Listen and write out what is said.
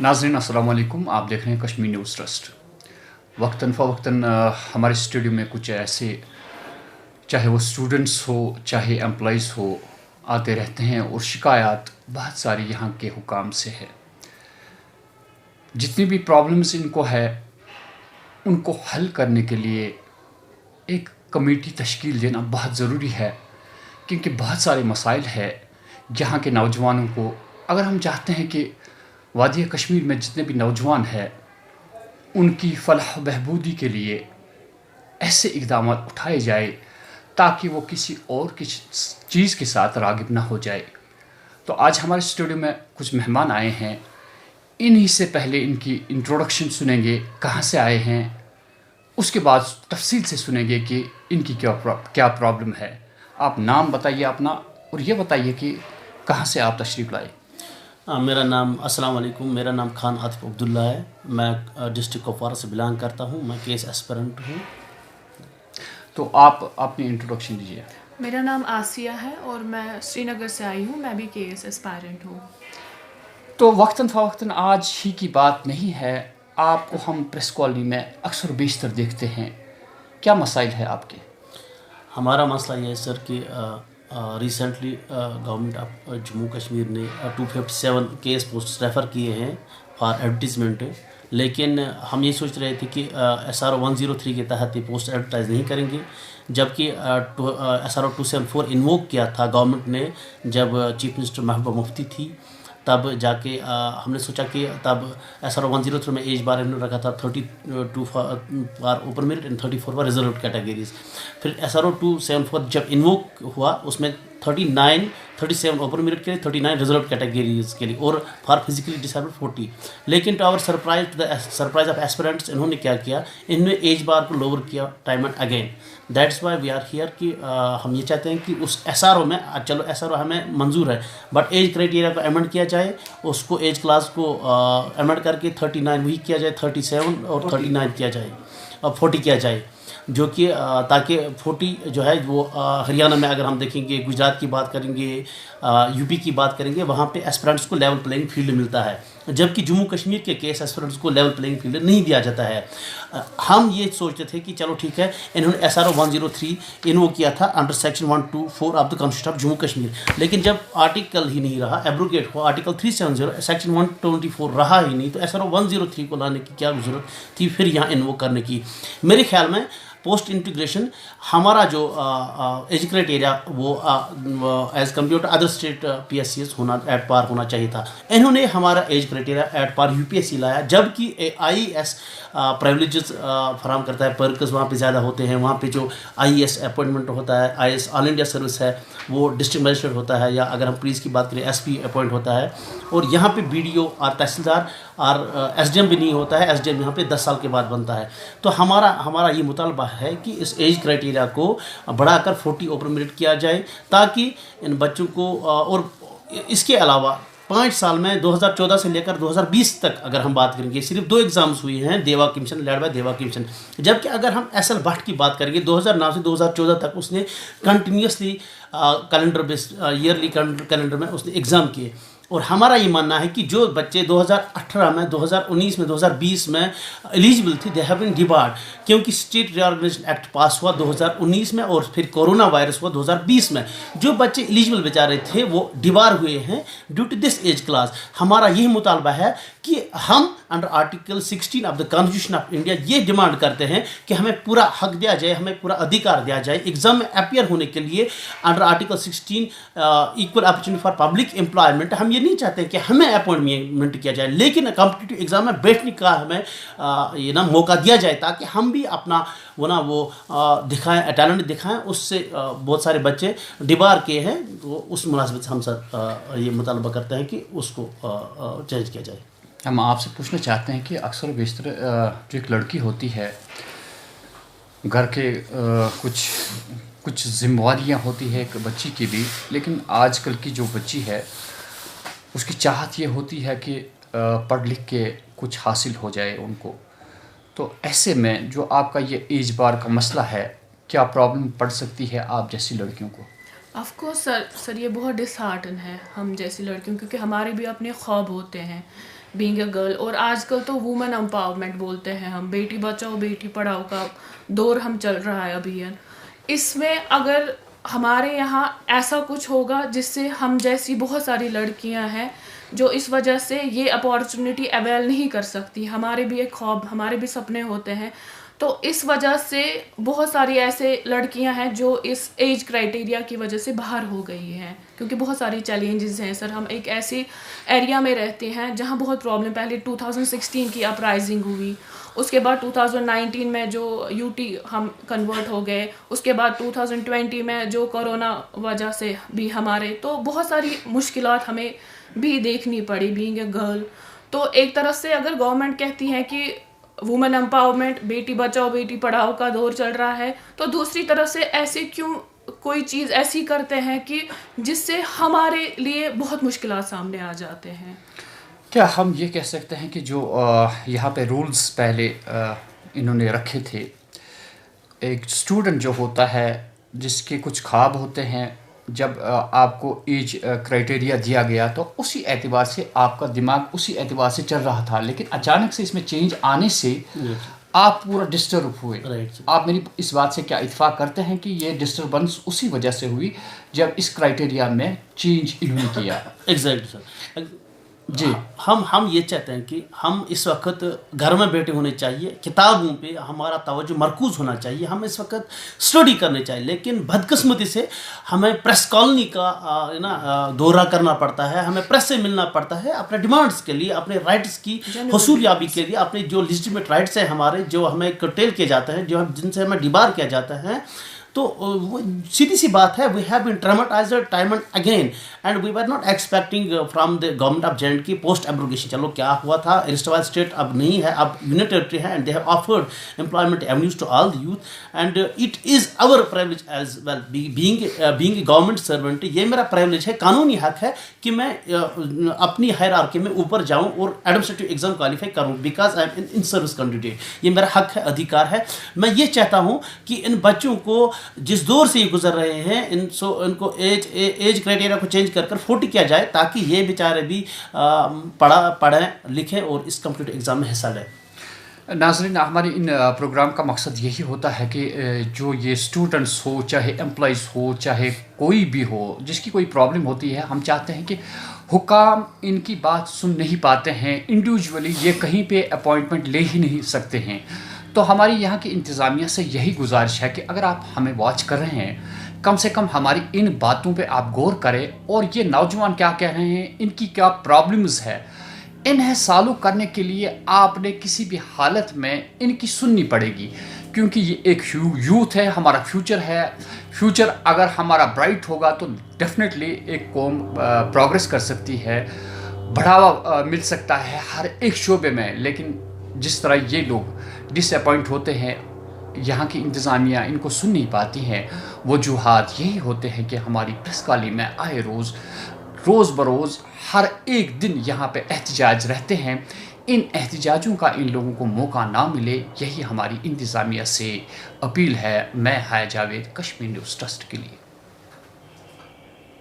नाज़रीन अस्सलाम वालेकुम। आप देख रहे हैं कश्मीर न्यूज़ ट्रस्ट। वक्तन फ़वक्तन हमारे स्टूडियो में कुछ ऐसे, चाहे वो स्टूडेंट्स हो चाहे एम्प्लॉइज़ हो, आते रहते हैं और शिकायत बहुत सारी यहाँ के हुकाम से है। जितनी भी प्रॉब्लम्स इनको है उनको हल करने के लिए एक कमेटी तश्कील देना बहुत ज़रूरी है, क्योंकि बहुत सारे मसाइल है यहाँ के नौजवानों को। अगर हम चाहते हैं कि वादी कश्मीर में जितने भी नौजवान हैं उनकी फलाह बहबूदी के लिए ऐसे इक़दाम उठाए जाए ताकि वो किसी और किसी चीज़ के साथ राग़िब ना हो जाए। तो आज हमारे स्टूडियो में कुछ मेहमान आए हैं। इन्हीं से पहले इनकी इंट्रोडक्शन सुनेंगे, कहाँ से आए हैं, उसके बाद तफसील से सुनेंगे कि इनकी क्या प्रॉब्लम है। आप नाम बताइए अपना और ये बताइए कि कहाँ से आप तशरीफ़ लाए। मेरा नाम अस्सलाम वालेकुम, मेरा नाम खान आतिफ अब्दुल्ला है। मैं डिस्ट्रिक्ट कुपवारा से बिलोंग करता हूँ। मैं केस एस्पिरेंट हूँ। तो आप अपनी इंट्रोडक्शन दीजिए। मेरा नाम आसिया है और मैं श्रीनगर से आई हूँ। मैं भी केस एस्पायरेंट हूँ। तो वक्तन फ़वक्तन आज ही की बात नहीं है, आपको हम प्रेस कॉलोनी में अक्सर बेशतर देखते हैं। क्या मसाइल है आपके? हमारा मसला ये है सर कि recently government of Jammu Kashmir ने 257 केस पोस्ट रेफ़र किए हैं फॉर एडवर्टीज़मेंट, लेकिन हम ये सोच रहे थे कि SRO 103 के तहत ये पोस्ट एडवर्टाइज़ नहीं करेंगे, जबकि SRO 274 इन्वोक किया था गवर्नमेंट ने जब चीफ मिनिस्टर महबूबा मुफ्ती थी। तब जाके हमने सोचा कि तब SRO 103 में एज बार इन्होंने रखा था 32 for open merit and 34 for reserve categories. फिर SRO 274 जब इन्वोक हुआ उसमें 37 ओपन मेरिट के लिए, 39 रिजर्व कैटेगरीज के लिए और फॉर फिजिकली डिसेबल्ड 40। लेकिन to our surprise, to the surprise of aspirants, इन्होंने क्या किया, इन्होंने एज बार को लोअर किया time and again. That's why we are here कि हम ये चाहते हैं कि उस SRO में, चलो SRO हमें मंजूर है, बट एज क्राइटेरिया को अमेंड किया जाए, उसको एज क्लास को अमेंड करके 39 वही किया जाए, 37 और 39 किया जाए और 40 किया जाए, जो कि ताकि 40 जो है वो हरियाणा में, अगर हम देखेंगे, गुजरात की बात करेंगे, यूपी की बात करेंगे, वहाँ पे एस्पिरेंट्स को लेवल प्लेइंग फील्ड मिलता है, जबकि जम्मू कश्मीर के केस एस्पिरेंट्स को लेवल प्लेइंग फील्ड नहीं दिया जाता है। हम ये सोचते थे कि चलो ठीक है, इन्होंने SRO 103 इन्वो किया था under section 124 of the constitution of Jammu Kashmir, लेकिन जब आर्टिकल ही नहीं रहा, एब्रोगेट हुआ, आर्टिकल 370 सेक्शन 124 रहा ही नहीं, तो SRO 103 को लाने की क्या ज़रूरत थी फिर यहाँ इन्वो करने की। मेरे ख्याल में पोस्ट इंटीग्रेशन हमारा जो एज क्राइटेरिया वो as compare to other state PSCs होना एट पार होना चाहिए था। इन्होंने हमारा age criteria at par UPSC लाया, जबकि IES प्रिविलेजेस फराम करता है, पर्कस वहाँ पे ज़्यादा होते हैं। वहाँ पे जो IES अपॉइंटमेंट होता है, IS ऑल इंडिया सर्विस है, वो डिस्ट्रिक्ट मजिस्ट्रेट होता है, या अगर हम पुलिस की बात करें SP अपॉइंट होता है। और यहाँ पे BDO और तहसीलदार और SDM भी नहीं होता है, SDM यहाँ पे 10 साल के बाद बनता है। तो हमारा ये मुतालबा है कि इस एज क्राइटेरिया को बढ़ाकर 40 ओपन मेरिट किया जाए, ताकि इन बच्चों को और इसके अलावा 5 साल में 2014 से लेकर 2020 तक अगर हम बात करेंगे, सिर्फ 2 एग्ज़ाम्स हुए हैं, देवा कमीशन, लेड बाय देवा कमीशन, जबकि अगर हम SL भट्ट की बात करेंगे 2009 से 2014 तक उसने continuously calendar based yearly calendar में उसने एग्ज़ाम किए। और हमारा ये मानना है कि जो बच्चे 2018 में, 2019 में, 2020 में एलिजिबल थे, दे हैव बीन डिबार्ड, क्योंकि स्टेट रीऑर्गेनाइजेशन एक्ट पास हुआ 2019 में और फिर कोरोना वायरस हुआ 2020 में। जो बच्चे एलिजिबल बेचारे थे वो डिबार हुए हैं due to this age class. हमारा यही मुतालबा है कि हम under article 16 of the constitution of India ये डिमांड करते हैं कि हमें पूरा हक दिया जाए, हमें पूरा अधिकार दिया जाए एग्जाम में अपीयर होने के लिए। Under article 16 equal opportunity for public employment, हम ये नहीं चाहते कि हमें अपॉइंटमेंट किया जाए, लेकिन कॉम्पिटिटिव एग्जाम में बैठने का हमें ये ना मौका दिया जाए, ताकि हम भी अपना वो दिखाएं, टैलेंट दिखाएं। उससे बहुत सारे बच्चे डिबार किए हैं, तो उस मुनासिबत से हम सर ये मुतालबा करते हैं कि उसको चेंज किया जाए। हम आपसे पूछना चाहते हैं कि अक्सर बेशतर जो एक लड़की होती है, घर के कुछ जिम्मेवारियाँ होती है एक बच्ची की भी, लेकिन आजकल की जो बच्ची है उसकी चाहत ये होती है कि पढ़ लिख के कुछ हासिल हो जाए उनको। तो ऐसे में जो आपका ये एज बार का मसला है, क्या प्रॉब्लम पड़ सकती है आप जैसी लड़कियों को? ऑफ कोर्स सर ये बहुत डिसहार्टन है हम जैसी लड़कियों, क्योंकि हमारे भी अपने ख्वाब होते हैं बीइंग अ गर्ल। और आजकल तो वुमेन एम्पावरमेंट बोलते हैं हम, बेटी बचाओ बेटी पढ़ाओ का दौर हम चल रहा है अभियान। इसमें अगर हमारे यहाँ ऐसा कुछ होगा जिससे हम जैसी बहुत सारी लड़कियाँ हैं जो इस वजह से ये अपॉर्चुनिटी अवेल नहीं कर सकती, हमारे भी एक ख्वाब, हमारे भी सपने होते हैं, तो इस वजह से बहुत सारी ऐसे लड़कियां हैं जो इस एज क्राइटेरिया की वजह से बाहर हो गई हैं, क्योंकि बहुत सारी चैलेंजेस हैं सर। हम एक ऐसे एरिया में रहते हैं जहां बहुत प्रॉब्लम, पहले 2016 की अपराइजिंग हुई, उसके बाद 2019 में जो यूटी हम कन्वर्ट हो गए, उसके बाद 2020 में जो कोरोना वजह से भी हमारे, तो बहुत सारी मुश्किलात हमें भी देखनी पड़ी बीइंग ए गर्ल। तो एक तरफ से अगर गवर्नमेंट कहती है कि वुमेन एम्पावरमेंट, बेटी बचाओ बेटी पढ़ाओ का दौर चल रहा है, तो दूसरी तरफ से ऐसे क्यों कोई चीज़ ऐसी करते हैं कि जिससे हमारे लिए बहुत मुश्किलात सामने आ जाते हैं। क्या हम ये कह सकते हैं कि जो यहाँ पे रूल्स पहले इन्होंने रखे थे, एक स्टूडेंट जो होता है जिसके कुछ ख्वाब होते हैं, जब आपको एज क्राइटेरिया दिया गया तो उसी एतबार से आपका दिमाग उसी एतबार से चल रहा था, लेकिन अचानक से इसमें चेंज आने से आप पूरा डिस्टर्ब हुए। आप मेरी इस बात से क्या इत्फाक करते हैं कि ये डिस्टर्बेंस उसी वजह से हुई जब इस क्राइटेरिया में चेंज इन्होंने किया? एग्जैक्टली सर जी। हम ये चाहते हैं कि हम इस वक्त घर में बैठे होने चाहिए, किताबों पे हमारा तवज्जो मरकूज़ होना चाहिए, हम इस वक्त स्टडी करने चाहिए, लेकिन बदकिस्मती से हमें प्रेस कॉलोनी का दौरा करना पड़ता है, हमें प्रेस से मिलना पड़ता है अपने डिमांड्स के लिए, अपने राइट्स की हसूलियाबी के लिए, अपने जो लेजिटिमेट राइट्स हैं हमारे, जो हमें कर्टेल किए जाते हैं, जो जिनसे हमें डिबार किया जाता है। तो सीधी सी बात है, we have been traumatised time and again and we were not expecting from the government of J and K post abrogation. चलो क्या हुआ था, रिस्टवाइज स्टेट अब नहीं है, अब यूनियन टेरिटरी है, and they have offered employment avenues to all the youth, and it is our privilege as well being government servant. ये मेरा प्रिविलेज है, कानूनी हक है कि मैं अपनी हायरार्की में ऊपर जाऊँ और एडमिनिस्ट्रेटिव एग्जाम क्वालिफाई करूँ, because I am in service candidate. ये मेरा हक है, अधिकार है। मैं ये चाहता हूँ कि इन बच्चों को जिस दौर से ये गुजर रहे हैं, इनको एज क्राइटेरिया को चेंज कर 40 किया जाए, ताकि ये बेचारे भी पढ़ें लिखें और इस कम्पिटिटिव एग्ज़ाम में हिस्सा लें। नाज़रीन, हमारे इन प्रोग्राम का मकसद यही होता है कि जो ये स्टूडेंट्स हो, चाहे एम्प्लॉइज़ हो, चाहे कोई भी हो, जिसकी कोई प्रॉब्लम होती है, हम चाहते हैं कि हुकाम इनकी बात सुन नहीं पाते हैं, इंडिविजुअली ये कहीं पे अपॉइंटमेंट ले ही नहीं सकते हैं। तो हमारी यहाँ की इंतज़ामिया से यही गुजारिश है कि अगर आप हमें वॉच कर रहे हैं, कम से कम हमारी इन बातों पे आप गौर करें, और ये नौजवान क्या कह रहे हैं, इनकी क्या प्रॉब्लम्स है, इन्हें सॉल्व करने के लिए आपने किसी भी हालत में इनकी सुननी पड़ेगी, क्योंकि ये एक यूथ है, हमारा फ्यूचर है। फ्यूचर अगर हमारा ब्राइट होगा तो डेफिनेटली एक कौम प्रोग्रेस कर सकती है, बढ़ावा मिल सकता है हर एक शोबे में। लेकिन जिस तरह ये लोग डिसअपॉइंट होते हैं, यहाँ की इंतज़ामिया इनको सुन नहीं पाती हैं, वजूहात यही होते हैं कि हमारी प्रेस कॉलोनी में आए रोज़ बरोज़ हर एक दिन यहाँ पे एहतजाज रहते हैं। इन एहतजाजों का इन लोगों को मौका ना मिले, यही हमारी इंतज़ामिया से अपील है। मैं हाय जावेद, कश्मीर न्यूज़ ट्रस्ट के लिए।